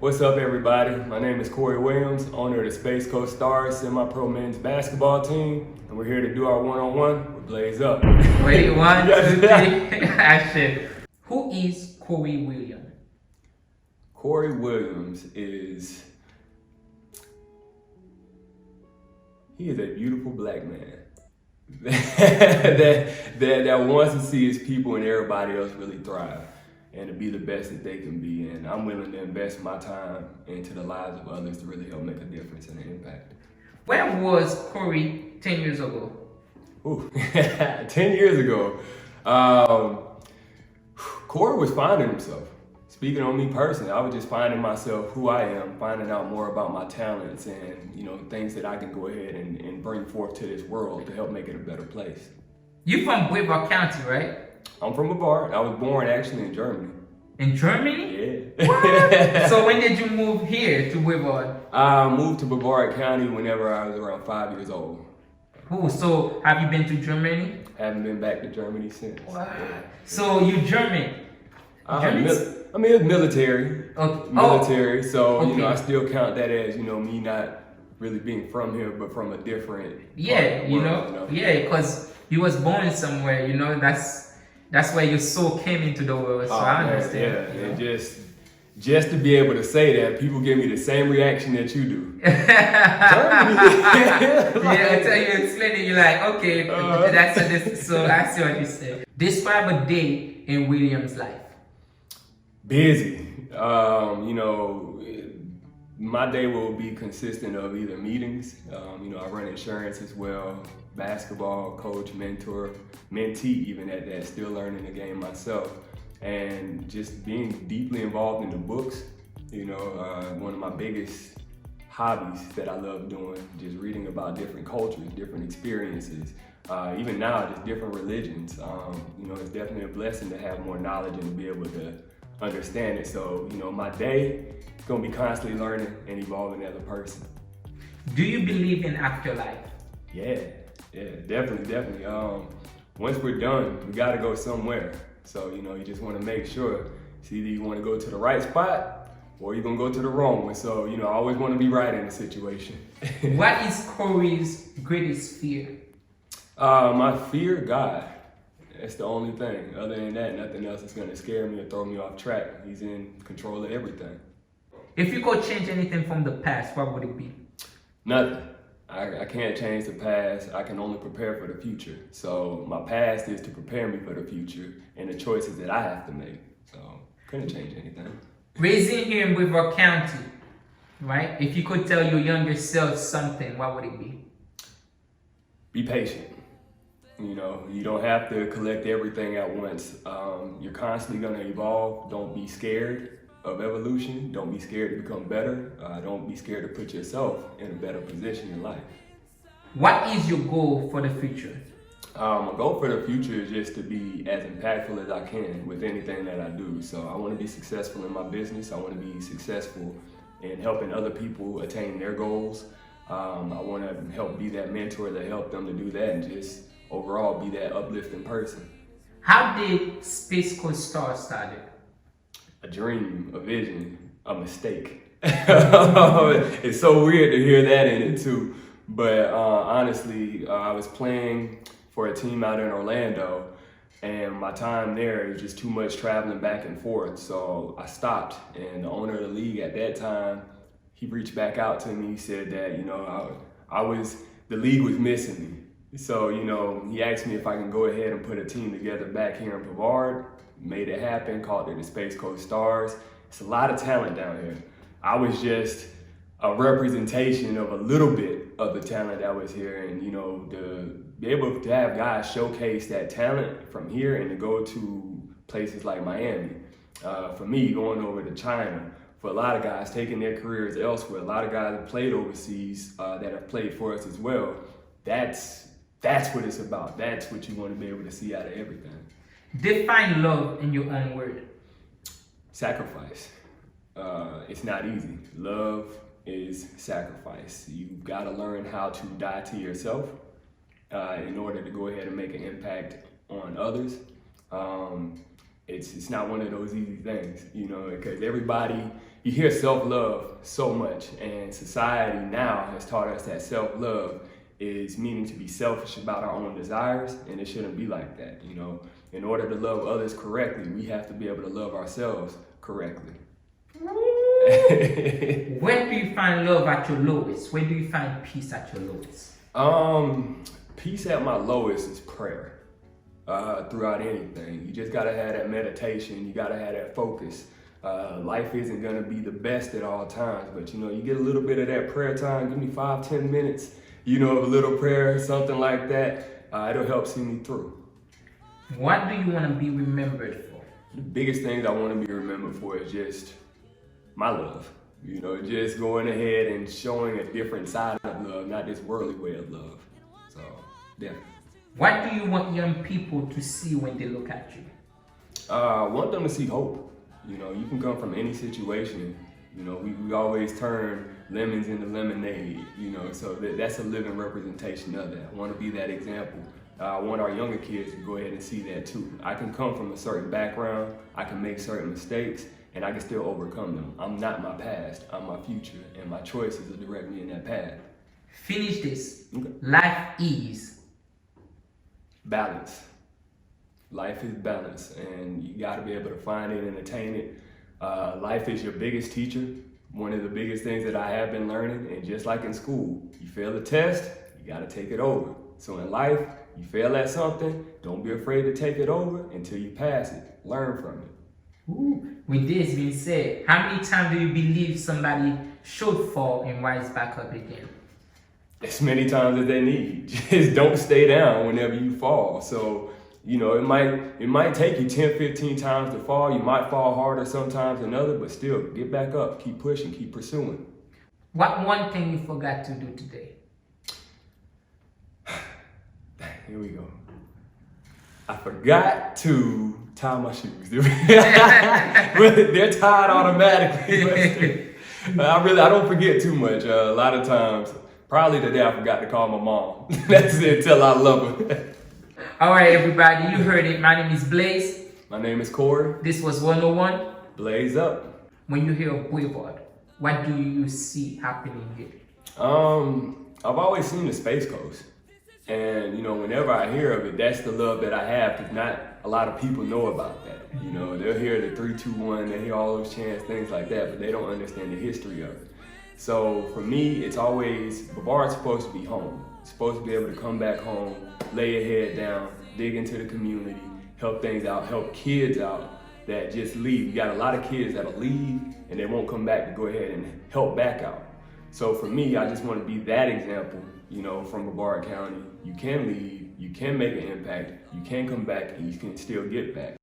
What's up, everybody? My name is Corey Williams, owner of the Space Coast Stars semi-pro men's basketball team, and we're here to do our one-on-one with BlaiseUp. Ready? 1, 2, 3, action. Who is Corey Williams? Corey Williams is a beautiful black man that wants to see his people and everybody else really thrive and to be the best that they can be. And I'm willing to invest my time into the lives of others to really help make a difference and an impact. Where was Corey 10 years ago? Ooh, 10 years ago, Corey was finding himself. Speaking on me personally, I was just finding myself, who I am, finding out more about my talents and things that I can go ahead and bring forth to this world to help make it a better place. You from Brevard County, right? I'm from Brevard. I was born actually in Germany. In Germany? Yeah. What? So when did you move here to Brevard? I moved to Brevard County whenever I was around 5 years old. Oh, so have you been to Germany? Haven't been back to Germany since. Wow. Yeah. So you German? It's military. Okay. Military. So okay. I still count that as me not really being from here, but from a different. Yeah, yeah, because you was born somewhere. That's where your soul came into the world. So I understand. Yeah, and just to be able to say that, people give me the same reaction that you do. Yeah, until you explain it, you're like, okay, that's this. So I see what you said. Describe a day in Williams' life. Busy. My day will be consistent of either meetings. I run insurance as well, basketball, coach, mentor, mentee, even at that, still learning the game myself. And just being deeply involved in the books. One of my biggest hobbies that I love doing, just reading about different cultures, different experiences. Even now, just different religions. It's definitely a blessing to have more knowledge and to be able to understand it. So, my day is gonna be constantly learning and evolving as a person. Do you believe in afterlife? Yeah, definitely. Once we're done, we gotta go somewhere. So, you just wanna make sure, it's either you wanna go to the right spot or you're gonna go to the wrong one. So, I always wanna be right in a situation. What is Corey's greatest fear? My fear, God. That's the only thing. Other than that, nothing else is gonna scare me or throw me off track. He's in control of everything. If you could change anything from the past, what would it be? Nothing. I can't change the past. I can only prepare for the future. So my past is to prepare me for the future and the choices that I have to make. So couldn't change anything. Raising here in Brevard County, right? If you could tell your younger self something, what would it be? Be patient. You don't have to collect everything at once. You're constantly gonna evolve. Don't be scared of evolution. Don't be scared to become better. Don't be scared to put yourself in a better position in life. What is your goal for the future? My goal for the future is just to be as impactful as I can with anything that I do. So I want to be successful in my business. I want to be successful in helping other people attain their goals. I want to help be that mentor to help them to do that and just overall be that uplifting person. How did Space Coast Star started? A dream, a vision, a mistake. It's so weird to hear that in it too. But honestly, I was playing for a team out in Orlando, and my time there, it was just too much traveling back and forth. So I stopped, and the owner of the league at that time, he reached back out to me. He said that, the league was missing me. So, he asked me if I can go ahead and put a team together back here in Brevard. Made it happen, called it the Space Coast Stars. It's a lot of talent down here. I was just a representation of a little bit of the talent that was here, and to be able to have guys showcase that talent from here and to go to places like Miami. For me, going over to China, for a lot of guys taking their careers elsewhere, a lot of guys that played overseas that have played for us as well. That's what it's about. That's what you want to be able to see out of everything. Define love in your own word. Sacrifice. It's not easy. Love is sacrifice. You've got to learn how to die to yourself in order to go ahead and make an impact on others. It's not one of those easy things, because everybody, you hear self-love so much, and society now has taught us that self-love is meaning to be selfish about our own desires, and it shouldn't be like that. You know, in order to love others correctly, we have to be able to love ourselves correctly. When do you find love at your lowest? When do you find peace at your lowest? Peace at my lowest is prayer. Throughout anything, you just gotta have that meditation. You gotta have that focus. Life isn't gonna be the best at all times, but you know, you get a little bit of that prayer time. Give me 5-10 minutes, you know, of a little prayer, something like that. It'll help see me through. What do you want to be remembered for? The biggest things I want to be remembered for is just my love. You know, just going ahead and showing a different side of love, not this worldly way of love. So, yeah. What do you want young people to see when they look at you? I want them to see hope. You know, you can come from any situation. You know, we always turn lemons into lemonade, you know, so that's a living representation of that. I want to be that example. I want our younger kids to go ahead and see that too. I can come from a certain background, I can make certain mistakes, and I can still overcome them. I'm not my past, I'm my future, and my choices will direct me in that path. Finish this. Okay. Life is balance. Life is balance, and you got to be able to find it and attain it. Life is your biggest teacher. One of the biggest things that I have been learning, and just like in school, you fail a test, you got to take it over. So in life, you fail at something, don't be afraid to take it over until you pass it. Learn from it. Ooh. With this being said, how many times do you believe somebody should fall and rise back up again? As many times as they need. Just don't stay down whenever you fall. So, you know, it might take you 10, 15 times to fall. You might fall harder sometimes than others, but still get back up, keep pushing, keep pursuing. What one thing you forgot to do today? Here we go. I forgot to tie my shoes. They're tied automatically. I don't forget too much. A lot of times, probably today I forgot to call my mom. That's it, till I love her. All right, everybody, you heard it. My name is Blaise. My name is Corey. This was 101. Blaze up. When you hear of Boulevard, what do you see happening here? I've always seen the Space Coast. And, you know, whenever I hear of it, that's the love that I have, because not a lot of people know about that. You know, they'll hear the 3-2-1, they hear all those chants, things like that, but they don't understand the history of it. So for me, it's always, Brevard's supposed to be home. It's supposed to be able to come back home, lay your head down, dig into the community, help things out, help kids out that just leave. You got a lot of kids that'll leave and they won't come back to go ahead and help back out. So for me, I just want to be that example, you know, from Brevard County. You can leave, you can make an impact, you can come back, and you can still get back.